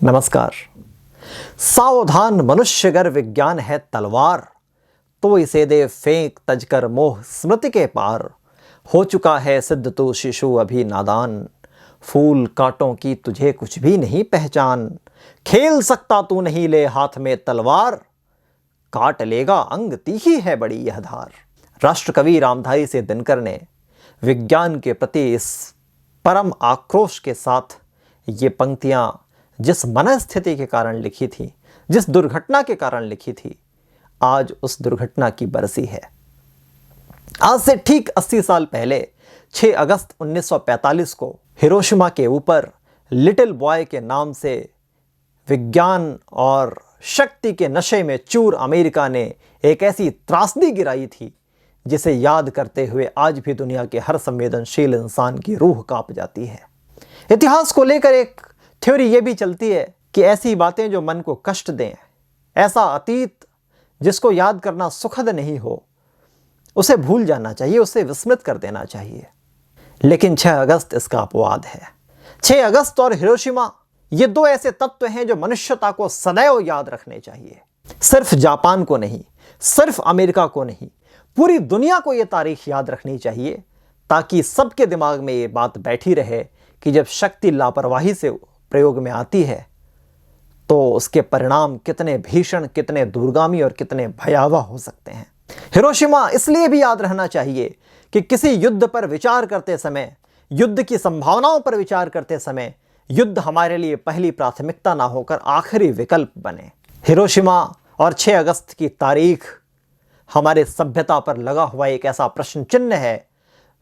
नमस्कार। सावधान मनुष्य गर विज्ञान है तलवार, तो इसे दे फेंक तजकर मोह स्मृति के पार। हो चुका है सिद्ध तू शिशु अभी नादान, फूल कांटों की तुझे कुछ भी नहीं पहचान। खेल सकता तू नहीं ले हाथ में तलवार, काट लेगा अंग तीखी है बड़ी यह धार। राष्ट्रकवि रामधारी सिंह दिनकर ने विज्ञान के प्रति इस परम आक्रोश के साथ ये पंक्तियां जिस मनस्थिति के कारण लिखी थी, जिस दुर्घटना के कारण लिखी थी, आज उस दुर्घटना की बरसी है। आज से ठीक 80 साल पहले 6 अगस्त 1945 को हिरोशिमा के ऊपर लिटिल बॉय के नाम से विज्ञान और शक्ति के नशे में चूर अमेरिका ने एक ऐसी त्रासदी गिराई थी जिसे याद करते हुए आज भी दुनिया के हर संवेदनशील इंसान की रूह कांप जाती है। इतिहास को लेकर एक थ्योरी ये भी चलती है कि ऐसी बातें जो मन को कष्ट दें, ऐसा अतीत जिसको याद करना सुखद नहीं हो, उसे भूल जाना चाहिए, उसे विस्मृत कर देना चाहिए। लेकिन 6 अगस्त इसका अपवाद है। 6 अगस्त और हिरोशिमा ये दो ऐसे तत्व हैं जो मनुष्यता को सदैव याद रखने चाहिए। सिर्फ जापान को नहीं, सिर्फ अमेरिका को नहीं, पूरी दुनिया को ये तारीख याद रखनी चाहिए, ताकि सबके दिमाग में ये बात बैठी रहे कि जब शक्ति लापरवाही से प्रयोग में आती है तो उसके परिणाम कितने भीषण, कितने दूरगामी और कितने भयावह हो सकते हैं। हिरोशिमा इसलिए भी याद रहना चाहिए कि किसी युद्ध पर विचार करते समय, युद्ध की संभावनाओं पर विचार करते समय, युद्ध हमारे लिए पहली प्राथमिकता ना होकर आखिरी विकल्प बने। हिरोशिमा और 6 अगस्त की तारीख हमारे सभ्यता पर लगा हुआ एक ऐसा प्रश्न चिन्ह है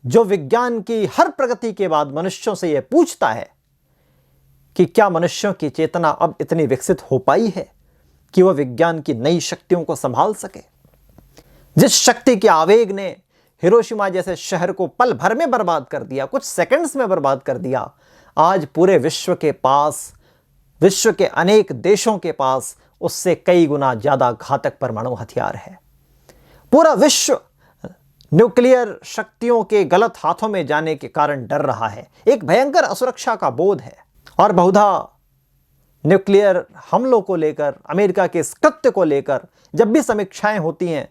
जो विज्ञान की हर प्रगति के बाद मनुष्यों से यह पूछता है कि क्या मनुष्यों की चेतना अब इतनी विकसित हो पाई है कि वह विज्ञान की नई शक्तियों को संभाल सके। जिस शक्ति के आवेग ने हिरोशिमा जैसे शहर को पल भर में बर्बाद कर दिया, कुछ सेकंड्स में बर्बाद कर दिया, आज पूरे विश्व के पास, विश्व के अनेक देशों के पास उससे कई गुना ज्यादा घातक परमाणु हथियार है। पूरा विश्व न्यूक्लियर शक्तियों के गलत हाथों में जाने के कारण डर रहा है। एक भयंकर असुरक्षा का बोध है और बहुधा न्यूक्लियर हमलों को लेकर, अमेरिका के इस कृत्य को लेकर जब भी समीक्षाएं होती हैं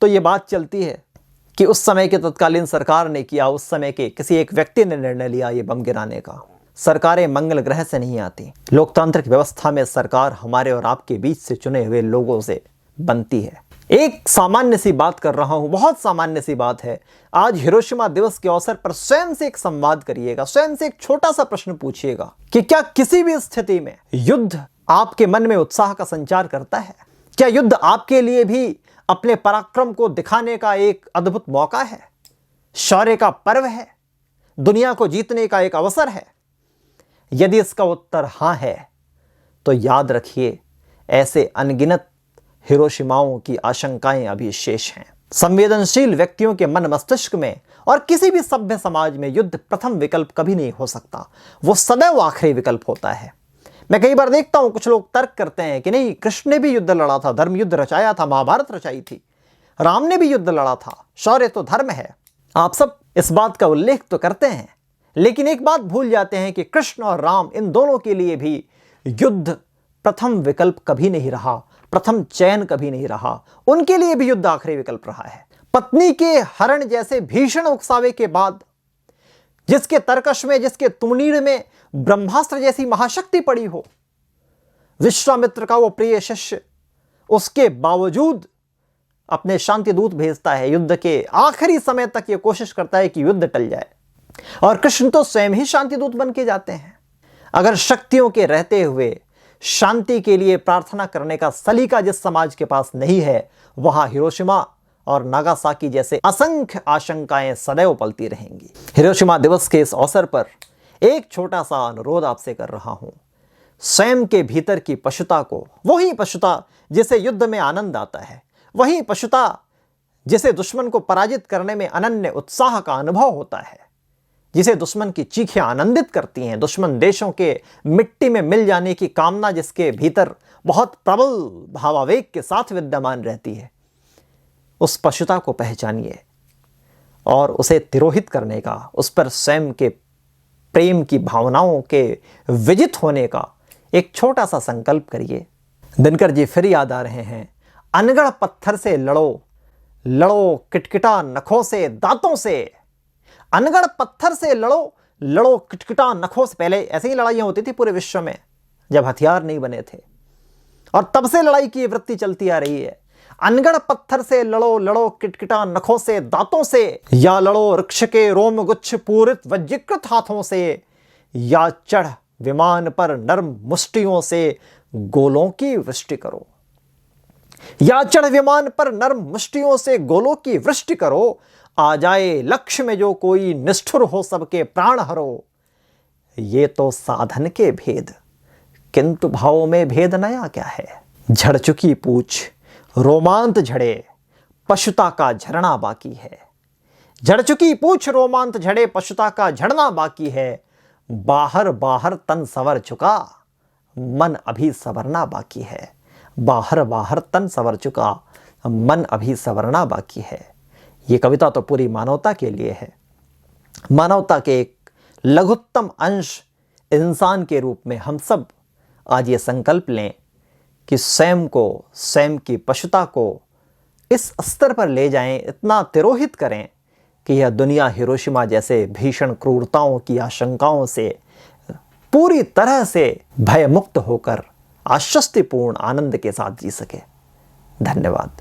तो ये बात चलती है कि उस समय के तत्कालीन सरकार ने किया, उस समय के किसी एक व्यक्ति ने निर्णय लिया ये बम गिराने का। सरकारें मंगल ग्रह से नहीं आती। लोकतांत्रिक व्यवस्था में सरकार हमारे और आपके बीच से चुने हुए लोगों से बनती है। एक सामान्य सी बात कर रहा हूं, बहुत सामान्य सी बात है। आज हिरोशिमा दिवस के अवसर पर स्वयं से एक संवाद करिएगा, स्वयं से एक छोटा सा प्रश्न पूछिएगा कि क्या किसी भी स्थिति में युद्ध आपके मन में उत्साह का संचार करता है? क्या युद्ध आपके लिए भी अपने पराक्रम को दिखाने का एक अद्भुत मौका है, शौर्य का पर्व है, दुनिया को जीतने का एक अवसर है? यदि इसका उत्तर हां है तो याद रखिए, ऐसे अनगिनत हिरोशिमाओं की आशंकाएं अभी शेष हैं। संवेदनशील व्यक्तियों के मन मस्तिष्क में और किसी भी सभ्य समाज में युद्ध प्रथम विकल्प कभी नहीं हो सकता, वो सदैव आखिरी विकल्प होता है। मैं कई बार देखता हूं कुछ लोग तर्क करते हैं कि नहीं, कृष्ण ने भी युद्ध लड़ा था, धर्म युद्ध रचाया था, महाभारत रचाई थी, राम ने भी युद्ध लड़ा था, शौर्य तो धर्म है। आप सब इस बात का उल्लेख तो करते हैं, लेकिन एक बात भूल जाते हैं कि कृष्ण और राम, इन दोनों के लिए भी युद्ध प्रथम विकल्प कभी नहीं रहा, प्रथम चयन कभी नहीं रहा। उनके लिए भी युद्ध आखिरी विकल्प रहा है। पत्नी के हरण जैसे भीषण उकसावे के बाद, जिसके तरकश में, जिसके तुमनीर में ब्रह्मास्त्र जैसी महाशक्ति पड़ी हो, विश्वामित्र का वो प्रिय शिष्य उसके बावजूद अपने शांति दूत भेजता है, युद्ध के आखिरी समय तक ये कोशिश करता है कि युद्ध टल जाए, और कृष्ण तो स्वयं ही शांति दूत बन के जाते हैं। अगर शक्तियों के रहते हुए शांति के लिए प्रार्थना करने का सलीका जिस समाज के पास नहीं है, वहां हिरोशिमा और नागासाकी जैसे असंख्य आशंकाएं सदैव पलती रहेंगी। हिरोशिमा दिवस के इस अवसर पर एक छोटा सा अनुरोध आपसे कर रहा हूं। स्वयं के भीतर की पशुता को, वही पशुता जिसे युद्ध में आनंद आता है, वही पशुता जिसे दुश्मन को पराजित करने में अनन्य उत्साह का अनुभव होता है, जिसे दुश्मन की चीखें आनंदित करती हैं, दुश्मन देशों के मिट्टी में मिल जाने की कामना जिसके भीतर बहुत प्रबल भावावेग के साथ विद्यमान रहती है, उस पशुता को पहचानिए और उसे तिरोहित करने का, उस पर स्वयं के प्रेम की भावनाओं के विजित होने का एक छोटा सा संकल्प करिए। दिनकर जी फिर याद आ रहे हैं, अनगढ़ पत्थर से लड़ो, लड़ो किटकिटा नखों से दांतों से। अनगढ़ पत्थर से लड़ो, लड़ो किटकिटा नखों से। पहले ऐसे ही लड़ाइयां होती थी पूरे विश्व में जब हथियार नहीं बने थे, और तब से लड़ाई की वृत्ति चलती आ रही है। अनगढ़ पत्थर से लड़ो, लड़ो किटकिटा नखों से दांतों से, या लड़ो वृक्ष के रोम गुच्छ पूरित वज्रीकृत हाथों से, या चढ़ विमान पर नर्म मुष्टियों से गोलों की वृष्टि करो। या चढ़ विमान पर नर्म मुष्टियों से गोलों की वृष्टि करो। आ जाए लक्ष्य में जो कोई, निष्ठुर हो सबके प्राण हरो। ये तो साधन के भेद, किंतु भावों में भेद नया क्या है। झड़ चुकी पूछ रोमांत झड़े, पशुता का झरना बाकी है। झड़ चुकी पूछ रोमांत झड़े, पशुता का झड़ना बाकी है। बाहर बाहर तन संवर चुका, मन अभी संवरना बाकी है। बाहर बाहर तन संवर चुका, मन अभी संवरना बाकी है। ये कविता तो पूरी मानवता के लिए है। मानवता के एक लघुत्तम अंश इंसान के रूप में हम सब आज ये संकल्प लें कि स्वयं को, स्वयं की पशुता को इस स्तर पर ले जाएं, इतना तिरोहित करें कि यह दुनिया हिरोशिमा जैसे भीषण क्रूरताओं की आशंकाओं से पूरी तरह से भयमुक्त होकर आश्वस्तिपूर्ण आनंद के साथ जी सके। धन्यवाद।